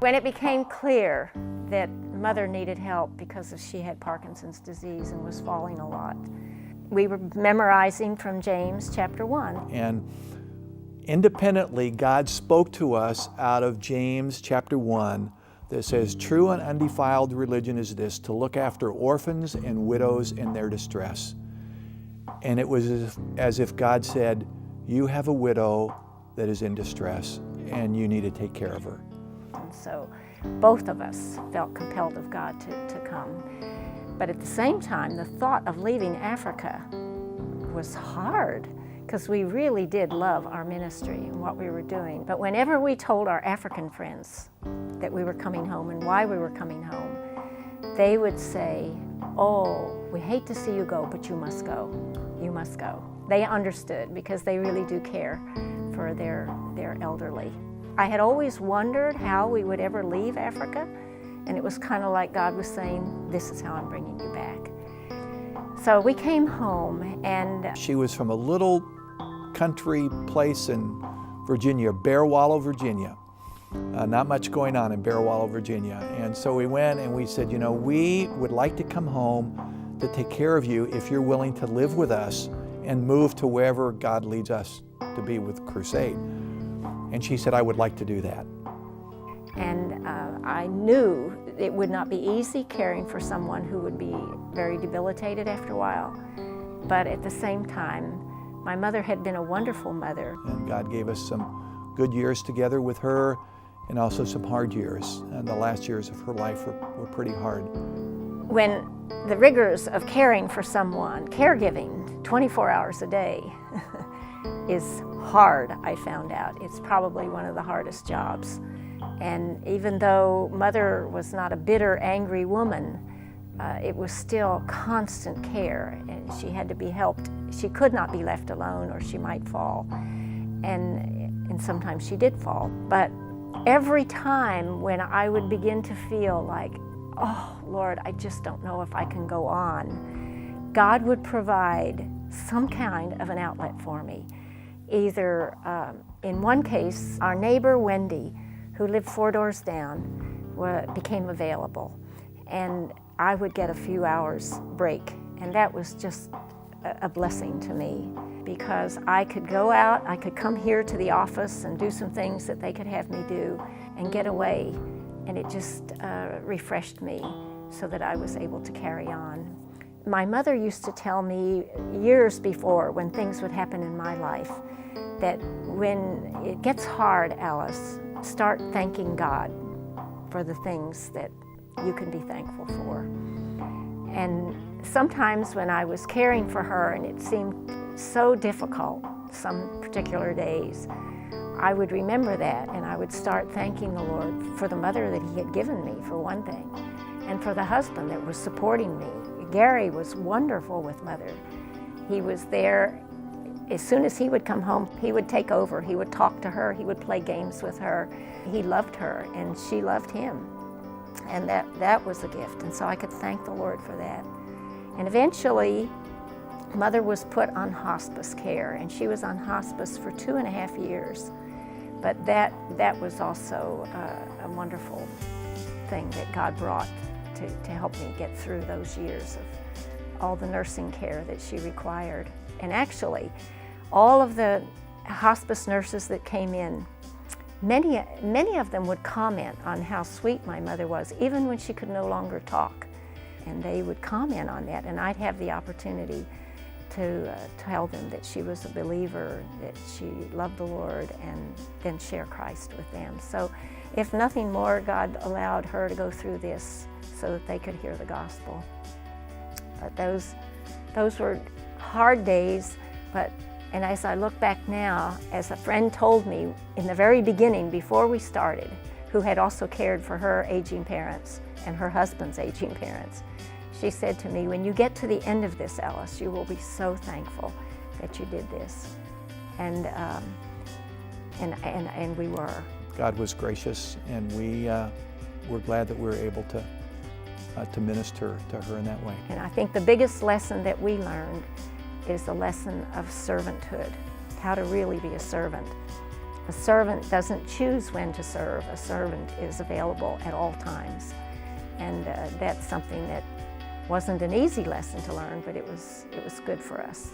When it became clear that Mother needed help because she had Parkinson's disease and was falling a lot, we were memorizing from James chapter 1. And independently, God spoke to us out of James chapter 1 that says, "True and undefiled religion is this, to look after orphans and widows in their distress." And it was as if God said, you have a widow that is in distress and you need to take care of her. And so both of us felt compelled of God to come. But at the same time, the thought of leaving Africa was hard because we really did love our ministry and what we were doing. But whenever we told our African friends that we were coming home and why we were coming home, they would say, "Oh, we hate to see you go, but you must go. You must go." They understood because they really do care for their elderly. I had always wondered how we would ever leave Africa, and it was kind of like God was saying, "This is how I'm bringing you back." So we came home, and She was from a little country place in Virginia, Bear Wallow, Virginia. Not much going on in Bear Wallow, Virginia. And so we went and we said, we would like to come home to take care of you if you're willing to live with us and move to wherever God leads us to be with Crusade. And she said, I would like to do that. And I knew it would not be easy caring for someone who would be very debilitated after a while. But at the same time, my mother had been a wonderful mother. And God gave us some good years together with her and also some hard years. And the last years of her life were pretty hard. When the rigors of caring for someone, caregiving 24 hours a day, is hard, I found out. It's probably one of the hardest jobs. And even though Mother was not a bitter, angry woman, it was still constant care, and she had to be helped. She could not be left alone or she might fall. And sometimes she did fall. But every time when I would begin to feel like, oh, Lord, I just don't know if I can go on, God would provide some kind of an outlet for me. Either, in one case, our neighbor Wendy, who lived 4 doors down, became available. And I would get a few hours break. And that was just a blessing to me, because I could go out, I could come here to the office and do some things that they could have me do and get away. And it just refreshed me so that I was able to carry on. My mother used to tell me years before, when things would happen in my life, that when it gets hard, Alice, start thanking God for the things that you can be thankful for. And sometimes when I was caring for her and it seemed so difficult some particular days, I would remember that and I would start thanking the Lord for the mother that He had given me, for one thing, and for the husband that was supporting me. Gary was wonderful with Mother. He was there. As soon as he would come home, he would take over. He would talk to her. He would play games with her. He loved her, and she loved him. And that was a gift. And so I could thank the Lord for that. And eventually, Mother was put on hospice care, and she was on hospice for 2.5 years. But that was also a wonderful thing that God brought to help me get through those years of all the nursing care that she required. And actually, all of the hospice nurses that came in, many of them would comment on how sweet my mother was, even when she could no longer talk. And they would comment on that, and I'd have the opportunity to tell them that she was a believer, that she loved the Lord, and then share Christ with them. So if nothing more, God allowed her to go through this so that they could hear the gospel. But those were hard days, and as I look back now, as a friend told me in the very beginning, before we started, who had also cared for her aging parents and her husband's aging parents, she said to me, when you get to the end of this, Alice, you will be so thankful that you did this. And we were. God was gracious, and we're glad that we were able to minister to her in that way. And I think the biggest lesson that we learned is the lesson of servanthood, how to really be a servant. A servant doesn't choose when to serve. A servant is available at all times. And that's something that wasn't an easy lesson to learn, but it was good for us.